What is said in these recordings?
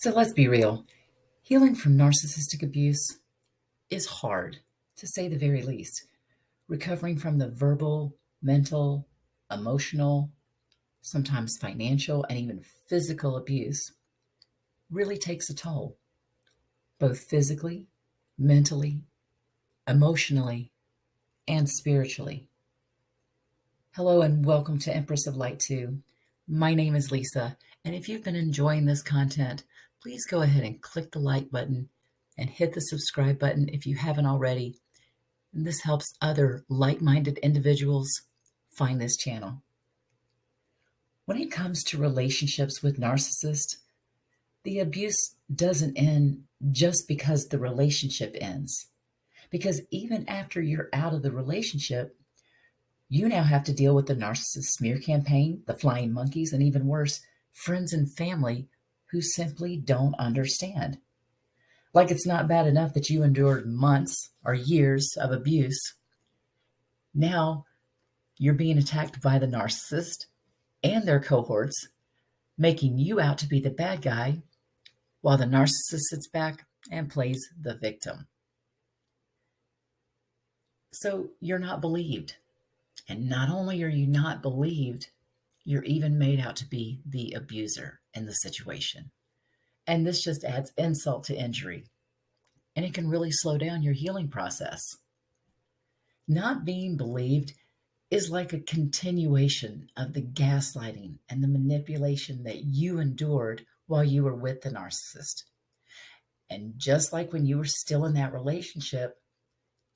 So let's be real. Healing from narcissistic abuse is hard, to say the very least. Recovering from the verbal, mental, emotional, sometimes financial, and even physical abuse really takes a toll, both physically, mentally, emotionally, and spiritually. Hello, and welcome to Empress of Light 2. My name is Lisa, and if you've been enjoying this content, please go ahead and click the like button and hit the subscribe button if you haven't already. And this helps other like-minded individuals find this channel. When it comes to relationships with narcissists, the abuse doesn't end just because the relationship ends. Because even after you're out of the relationship, you now have to deal with the narcissist smear campaign, the flying monkeys, and even worse, friends and family who simply don't understand. Like it's not bad enough that you endured months or years of abuse. Now you're being attacked by the narcissist and their cohorts, making you out to be the bad guy while the narcissist sits back and plays the victim. So you're not believed. And not only are you not believed, you're even made out to be the abuser in the situation. And this just adds insult to injury. And it can really slow down your healing process. Not being believed is like a continuation of the gaslighting and the manipulation that you endured while you were with the narcissist. And just like when you were still in that relationship,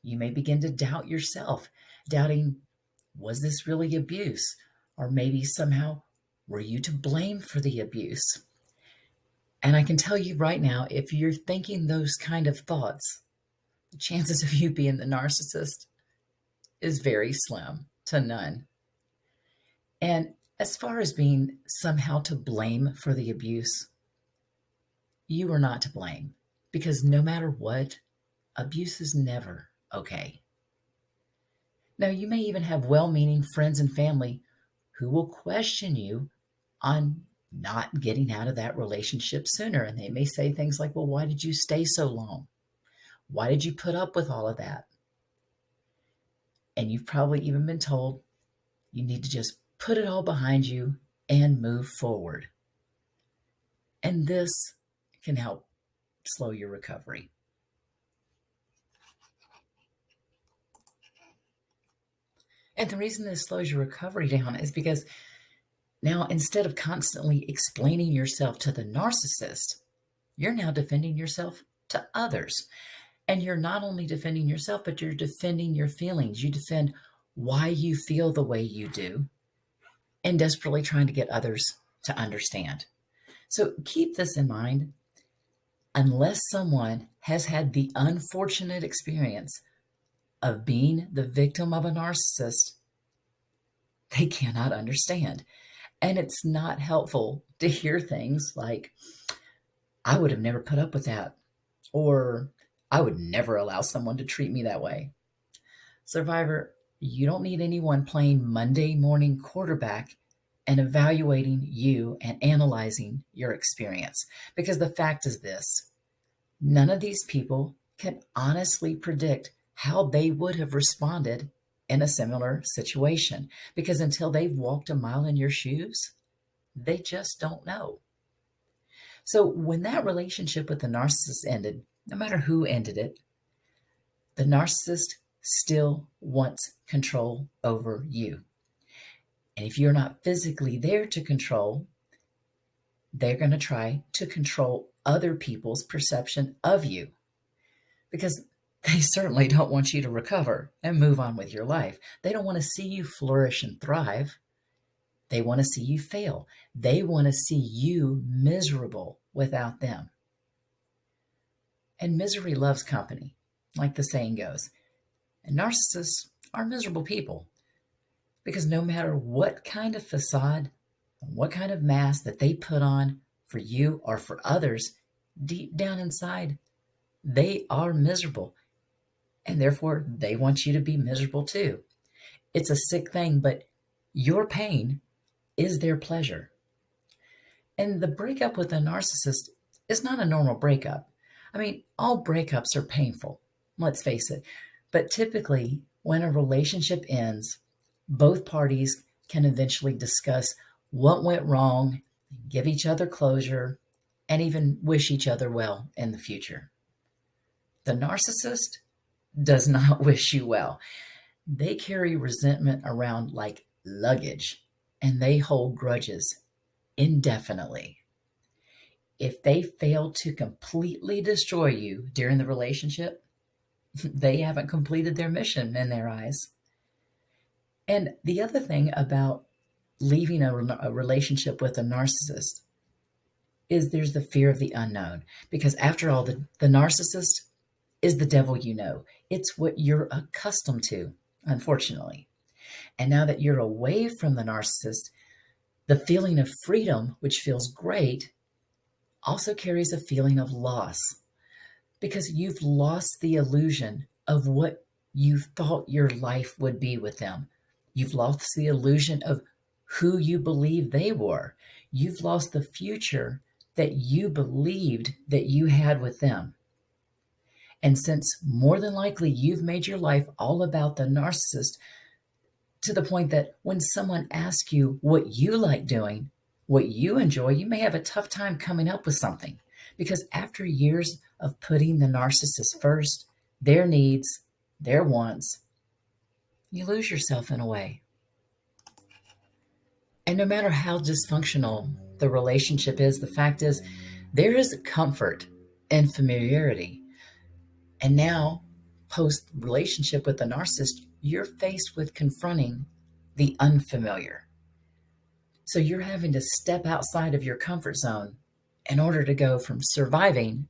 you may begin to doubt yourself, doubting, was this really abuse? Or maybe somehow, were you to blame for the abuse? And I can tell you right now, if you're thinking those kind of thoughts, the chances of you being the narcissist is very slim to none. And as far as being somehow to blame for the abuse, you are not to blame, because no matter what, abuse is never okay. Now, you may even have well-meaning friends and family who will question you on not getting out of that relationship sooner. And they may say things like, well, why did you stay so long? Why did you put up with all of that? And you've probably even been told you need to just put it all behind you and move forward. And this can help slow your recovery. And the reason this slows your recovery down is because now, instead of constantly explaining yourself to the narcissist, you're now defending yourself to others. And you're not only defending yourself, but you're defending your feelings. You defend why you feel the way you do and desperately trying to get others to understand. So keep this in mind. Unless someone has had the unfortunate experience of being the victim of a narcissist, they cannot understand. And it's not helpful to hear things like, I would have never put up with that, or I would never allow someone to treat me that way. Survivor, you don't need anyone playing Monday morning quarterback and evaluating you and analyzing your experience. Because the fact is this, none of these people can honestly predict how they would have responded in a similar situation, because until they've walked a mile in your shoes, they just don't know. So when that relationship with the narcissist ended, no matter who ended it, the narcissist still wants control over you. And if you're not physically there to control, they're going to try to control other people's perception of you, because they certainly don't want you to recover and move on with your life. They don't want to see you flourish and thrive. They want to see you fail. They want to see you miserable without them. And misery loves company, like the saying goes. And narcissists are miserable people, because no matter what kind of facade, what kind of mask that they put on for you or for others, deep down inside, they are miserable. And therefore, they want you to be miserable too. It's a sick thing, but your pain is their pleasure. And the breakup with a narcissist is not a normal breakup. I mean, all breakups are painful, let's face it. But typically, when a relationship ends, both parties can eventually discuss what went wrong, give each other closure, and even wish each other well in the future. The narcissist does not wish you well. They carry resentment around like luggage, and they hold grudges indefinitely. If they fail to completely destroy you during the relationship, they haven't completed their mission in their eyes. And the other thing about leaving a relationship with a narcissist is there's the fear of the unknown. Because after all, the narcissist is the devil you know. It's what you're accustomed to, unfortunately. And now that you're away from the narcissist, the feeling of freedom, which feels great, also carries a feeling of loss because you've lost the illusion of what you thought your life would be with them. You've lost the illusion of who you believe they were. You've lost the future that you believed that you had with them. And since more than likely you've made your life all about the narcissist, to the point that when someone asks you what you like doing, what you enjoy, you may have a tough time coming up with something. Because after years of putting the narcissist first, their needs, their wants, you lose yourself in a way. And no matter how dysfunctional the relationship is, the fact is, there is comfort in familiarity. And now, post relationship with the narcissist, you're faced with confronting the unfamiliar. So you're having to step outside of your comfort zone in order to go from surviving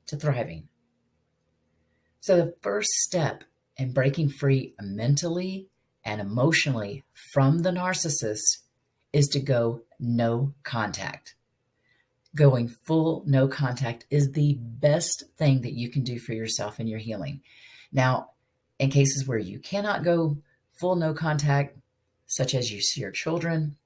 to thriving. So the first step in breaking free mentally and emotionally from the narcissist is to go no contact. Going full no contact is the best thing that you can do for yourself in your healing. Now, in cases where you cannot go full no contact, such as you see your children,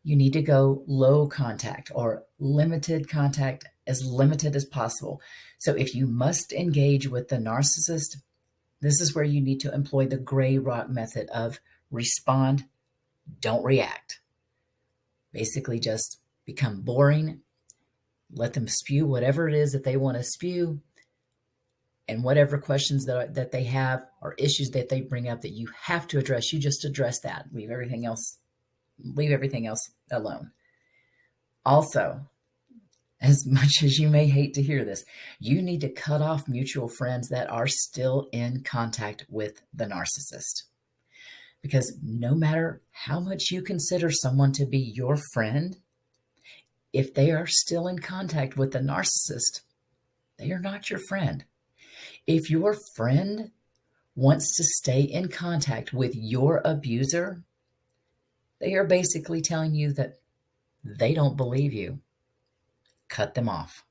you need to go low contact or limited contact, as limited as possible. So if you must engage with the narcissist, this is where you need to employ the gray rock method of respond, don't react. Basically just become boring, let them spew whatever it is that they want to spew, and whatever questions that they have or issues that they bring up that you have to address, you just address that. Leave everything else alone. Also, as much as you may hate to hear this, you need to cut off mutual friends that are still in contact with the narcissist. Because no matter how much you consider someone to be your friend, if they are still in contact with the narcissist, they are not your friend. If your friend wants to stay in contact with your abuser, they are basically telling you that they don't believe you. Cut them off.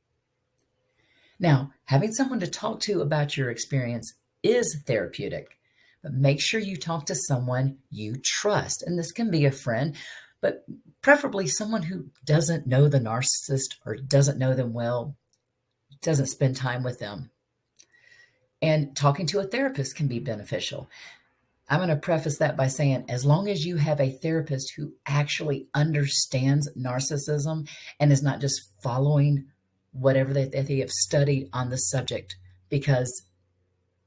Now, having someone to talk to about your experience is therapeutic, but make sure you talk to someone you trust. And this can be a friend, but preferably someone who doesn't know the narcissist or doesn't know them well, doesn't spend time with them. And talking to a therapist can be beneficial. I'm going to preface that by saying, as long as you have a therapist who actually understands narcissism and is not just following whatever that they have studied on the subject, because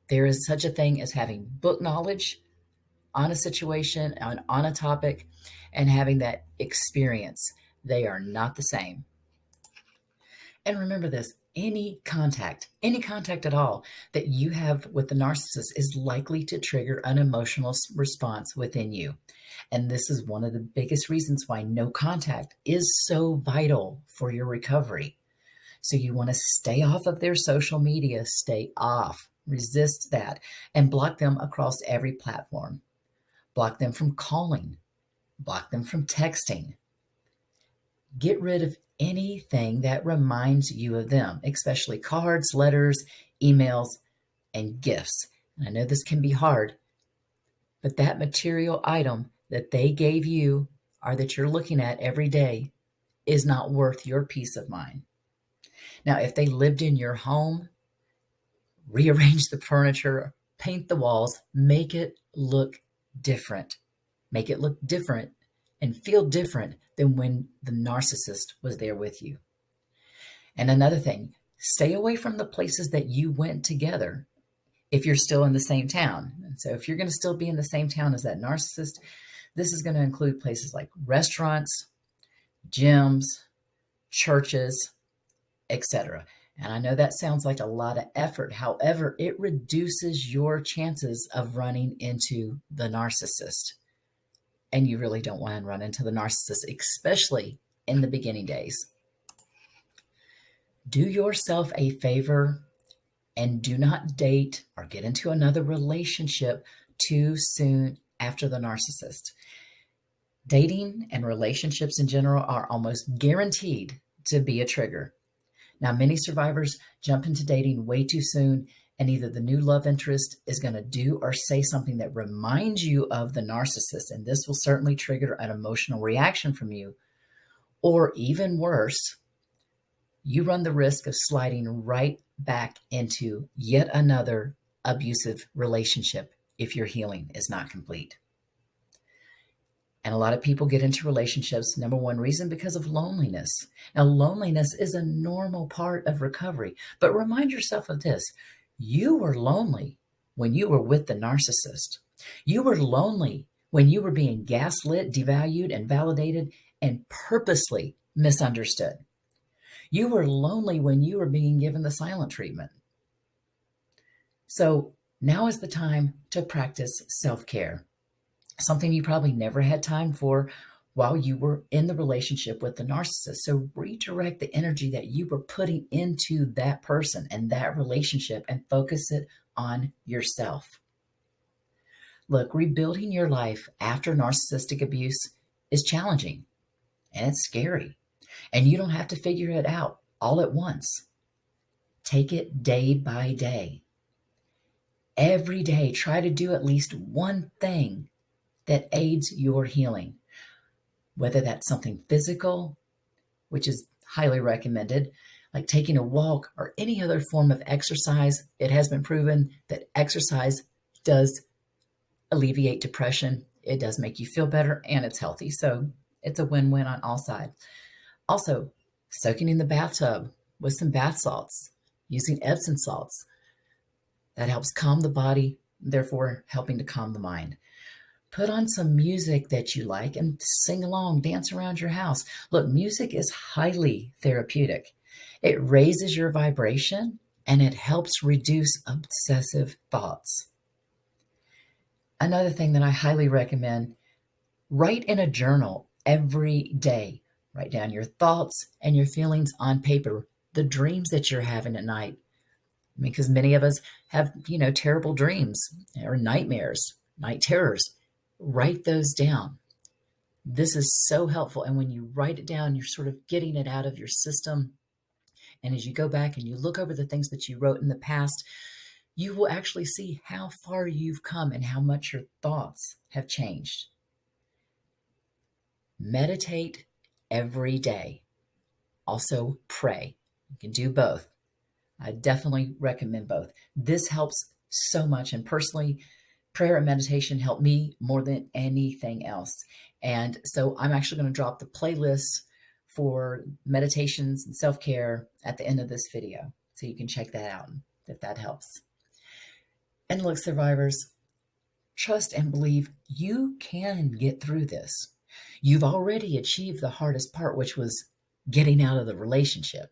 there is such a thing as having book knowledge on a situation, on a topic, and having that experience. They are not the same. And remember this, any contact at all that you have with the narcissist is likely to trigger an emotional response within you. And this is one of the biggest reasons why no contact is so vital for your recovery. So you want to stay off of their social media, stay off, resist that, and block them across every platform. Block them from calling, block them from texting. Get rid of anything that reminds you of them, especially cards, letters, emails, and gifts. And I know this can be hard, but that material item that they gave you or that you're looking at every day is not worth your peace of mind. Now, if they lived in your home, rearrange the furniture, paint the walls, make it look different. Make it look different and feel different than when the narcissist was there with you. And another thing, stay away from the places that you went together if you're still in the same town. And so if you're going to still be in the same town as that narcissist, this is going to include places like restaurants, gyms, churches, etc. And I know that sounds like a lot of effort. However, it reduces your chances of running into the narcissist. And you really don't want to run into the narcissist, especially in the beginning days. Do yourself a favor and do not date or get into another relationship too soon after the narcissist. Dating and relationships in general are almost guaranteed to be a trigger. Now, many survivors jump into dating way too soon, and either the new love interest is going to do or say something that reminds you of the narcissist, and this will certainly trigger an emotional reaction from you. Or even worse, you run the risk of sliding right back into yet another abusive relationship if your healing is not complete. And a lot of people get into relationships, number one reason, because of loneliness. Now, loneliness is a normal part of recovery, but remind yourself of this. You were lonely when you were with the narcissist. You were lonely when you were being gaslit, devalued, and validated, and purposely misunderstood. You were lonely when you were being given the silent treatment. So now is the time to practice self-care. Something you probably never had time for while you were in the relationship with the narcissist. So redirect the energy that you were putting into that person and that relationship and focus it on yourself. Look, rebuilding your life after narcissistic abuse is challenging and it's scary. And you don't have to figure it out all at once. Take it day by day. Every day, try to do at least one thing that aids your healing, whether that's something physical, which is highly recommended, like taking a walk or any other form of exercise. It has been proven that exercise does alleviate depression. It does make you feel better and it's healthy. So it's a win-win on all sides. Also, soaking in the bathtub with some bath salts, using Epsom salts. That helps calm the body, therefore helping to calm the mind. Put on some music that you like and sing along, dance around your house. Look, music is highly therapeutic. It raises your vibration and it helps reduce obsessive thoughts. Another thing that I highly recommend, write in a journal every day. Write down your thoughts and your feelings on paper, the dreams that you're having at night. I mean, because many of us have, terrible dreams or nightmares, night terrors. Write those down. This is so helpful. And when you write it down, you're sort of getting it out of your system. And as you go back and you look over the things that you wrote in the past, you will actually see how far you've come and how much your thoughts have changed. Meditate every day. Also pray. You can do both. I definitely recommend both. This helps so much. And personally, prayer and meditation help me more than anything else. And so I'm actually going to drop the playlist for meditations and self-care at the end of this video. So you can check that out if that helps. And look, survivors, trust and believe you can get through this. You've already achieved the hardest part, which was getting out of the relationship.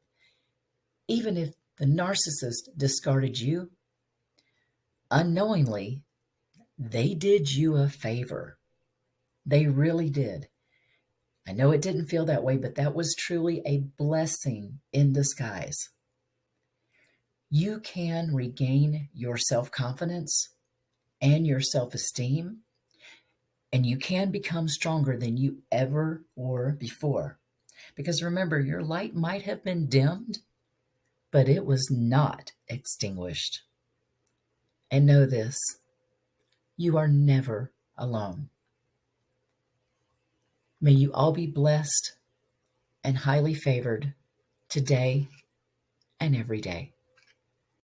Even if the narcissist discarded you, unknowingly, they did you a favor. They really did. I know it didn't feel that way, but that was truly a blessing in disguise. You can regain your self-confidence and your self-esteem, and you can become stronger than you ever were before. Because remember, your light might have been dimmed, but it was not extinguished. And know this, you are never alone. May you all be blessed and highly favored today and every day.